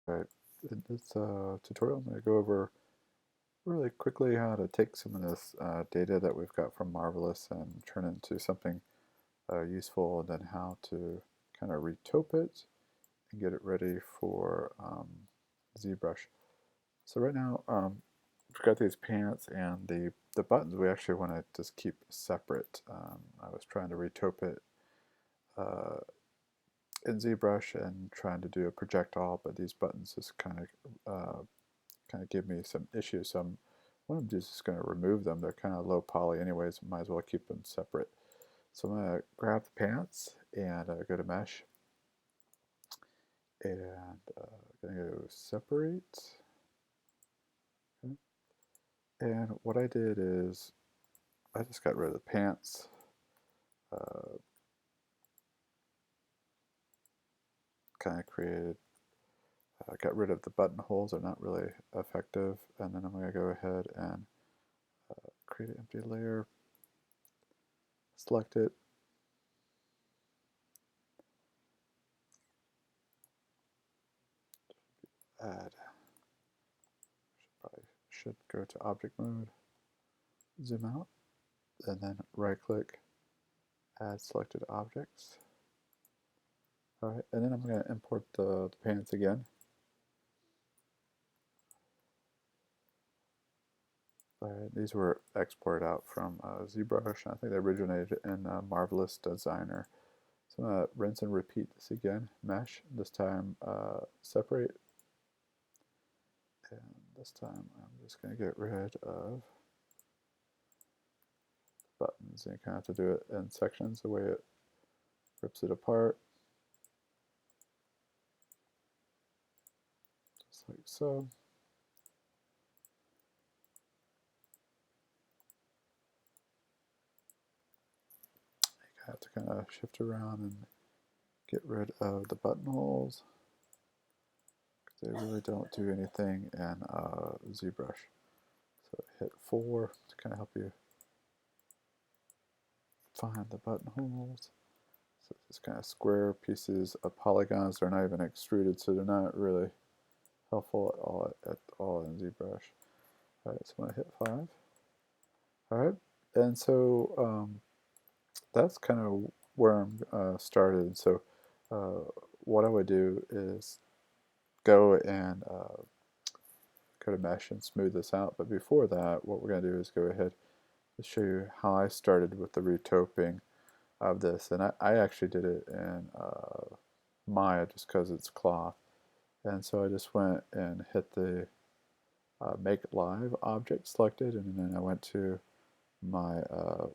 Right. In this tutorial, I'm going to go over really quickly how to take some of this data that we've got from Marvelous and turn it into something useful, and then how to kind of retope it and get it ready for ZBrush. So right now, we've got these pants and the buttons we actually want to just keep separate. I was trying to retope it uh, in ZBrush and trying to do a projectile, but these buttons just kind of give me some issues. So I'm just going to remove them. They're kind of low poly anyways. Might as well keep them separate. So I'm going to grab the pants and go to mesh and going to go separate. Okay. And what I did is I just got rid of the pants. Kind of created, got rid of the buttonholes. They're not really effective. And then I'm going to go ahead and create an empty layer, select it, add. Probably should go to object mode, zoom out, and then right click, add selected objects. Alright, and then I'm going to import the pants again. Alright, these were exported out from ZBrush. I think they originated in Marvelous Designer. So I'm going to rinse and repeat this again. Mesh, this time separate. And this time I'm just going to get rid of buttons. And you kind of have to do it in sections, the way it rips it apart. Just like so. You have to kind of shift around and get rid of the buttonholes. They really don't do anything in ZBrush. So hit 4 to kind of help you find the buttonholes. So it's kind of square pieces of polygons. They're not even extruded, so they're not really helpful at all in ZBrush. All right, so I'm going to hit 5. All right, and so that's kind of where I'm started. So what I would do is go and go to mesh and smooth this out. But before that, what we're going to do is go ahead and show you how I started with the retoping of this. And I actually did it in Maya just because it's cloth. And so I just went and hit the make live object selected, and then I went to my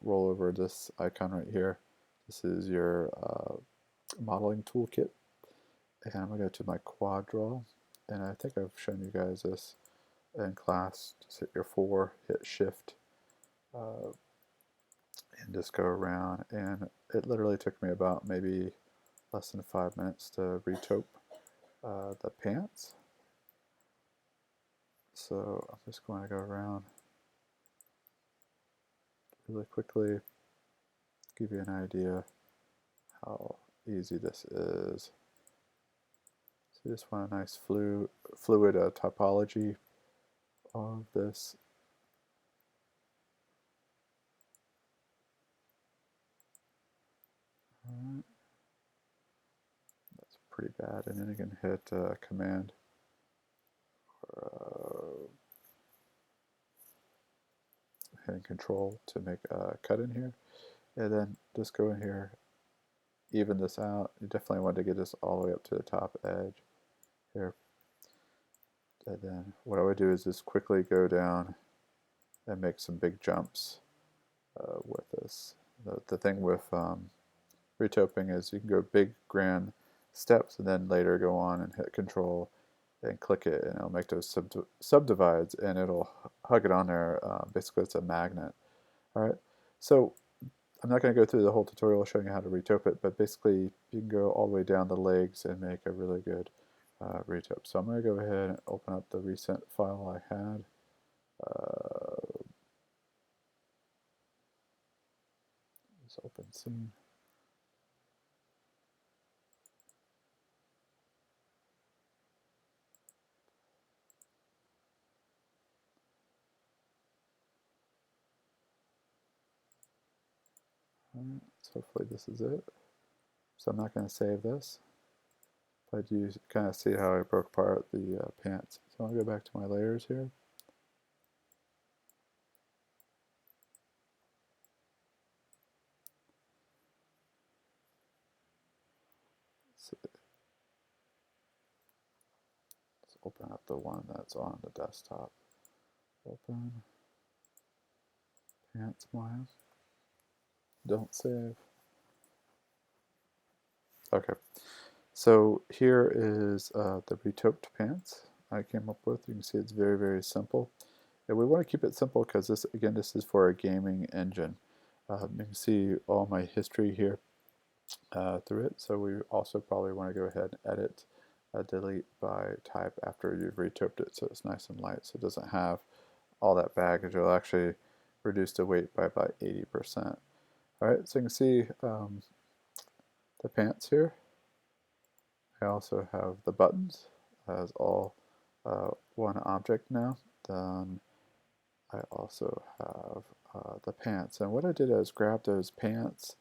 rollover, this icon right here. This is your modeling toolkit. And I'm going to go to my quad draw. And I think I've shown you guys this in class. Just hit your 4, hit shift, and just go around. And it literally took me about maybe less than 5 minutes to retope the pants. So I'm just going to go around really quickly, give you an idea how easy this is. So you just want a nice fluid topology of this. Alright. That's pretty bad. And then you can hit Command or hitting Control to make a cut in here. And then just go in here, even this out. You definitely want to get this all the way up to the top edge here. And then what I would do is just quickly go down and make some big jumps with this. The thing with retoping is you can go big grand steps and then later go on and hit Control and click it, and it'll make those subdivides, and it'll hug it on there. Basically, it's a magnet. All right, so I'm not going to go through the whole tutorial showing you how to retope it, but basically you can go all the way down the legs and make a really good retope. So I'm going to go ahead and open up the recent file I had. Just open scene. Alright, so hopefully this is it. So I'm not going to save this, but you kind of see how I broke apart the pants. So I'll go back to my layers here. So let's open up the one that's on the desktop. Open. Pants Maya. Don't save. Okay. So here is the retoped pants I came up with. You can see it's very, very simple. And we want to keep it simple because this, again, this is for a gaming engine. You can see all my history here through it. So we also probably want to go ahead and edit, delete by type after you've retoped it so it's nice and light. So it doesn't have all that baggage. It'll actually reduce the weight by about 80%. All right, so you can see the pants here. I also have the buttons as all one object now. Then I also have the pants. And what I did is grab those pants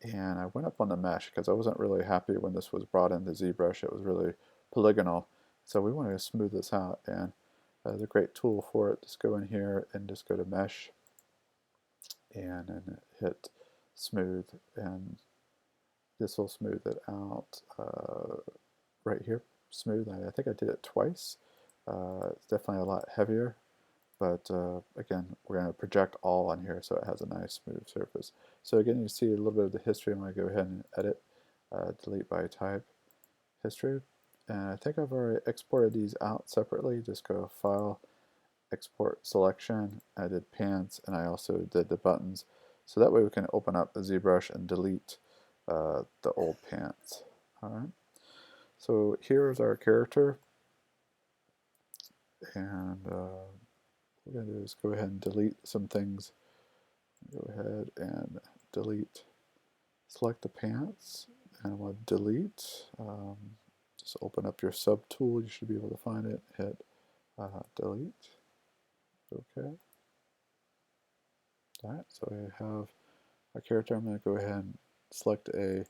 and I went up on the mesh because I wasn't really happy when this was brought into ZBrush. It was really polygonal. So we wanted to smooth this out, and there's a great tool for it. Just go in here and just go to mesh and then hit smooth, and this will smooth it out right here. Smooth. I think I did it twice. It's definitely a lot heavier, but again, we're going to project all on here so it has a nice smooth surface. So again, you see a little bit of the history. I'm going to go ahead and edit, delete by type, history. And I think I've already exported these out separately. Just go File, Export Selection. I did pants, and I also did the buttons. So that way we can open up the ZBrush and delete the old pants. All right. So here's our character, and what we're going to do is go ahead and delete some things. Go ahead and delete, select the pants, and we'll delete. Just open up your subtool, you should be able to find it, hit delete. Okay. Alright, so I have our character. I'm going to go ahead and select a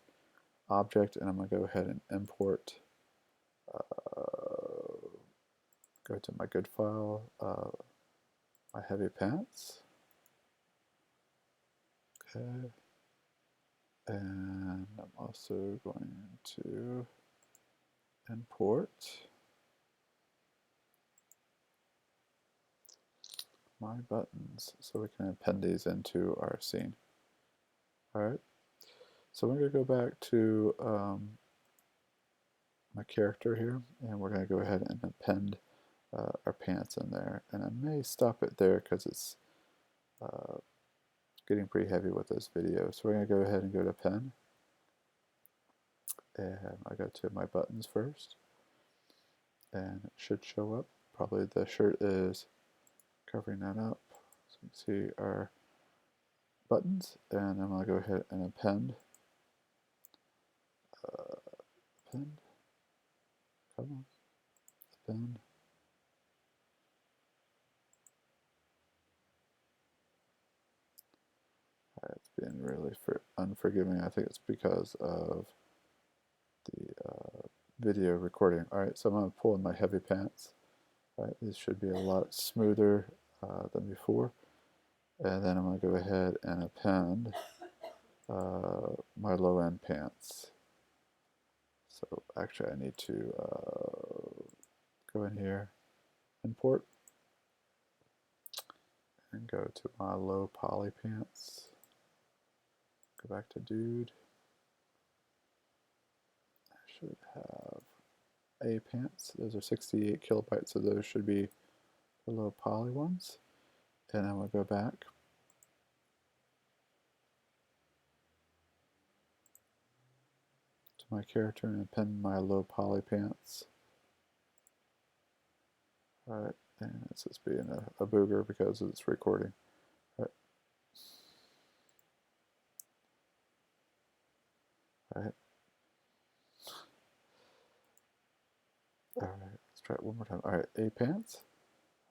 object, and I'm going to go ahead and import. Go to my good file, my heavy pants. Okay. And I'm also going to import my buttons so we can append these into our scene. Alright, so we're going to go back to my character here, and we're going to go ahead and append our pants in there. And I may stop it there because it's getting pretty heavy with this video. So we're going to go ahead and go to pen, and I go to my buttons first, and it should show up. Probably the shirt is covering that up. So you can see our buttons, and I'm going to go ahead and append. Append. Come on. Append. It's been really unforgiving. I think it's because of the video recording. Alright, so I'm going to pull in my heavy pants. Alright, this should be a lot smoother than before. And then I'm going to go ahead and append my low end pants. So actually I need to go in here, import, and go to my low poly pants. Go back to dude. I should have A pants. Those are 68 kilobytes, so those should be the low poly ones. And I'm going to go back. To my character and append my low poly pants. Alright, and it's just being a booger because it's recording. Alright. Alright. Alright, let's try it one more time. Alright, A pants.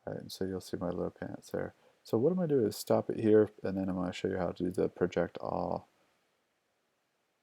Alright, and so you'll see my low pants there. So what I'm going to do is stop it here, and then I'm going to show you how to do the project all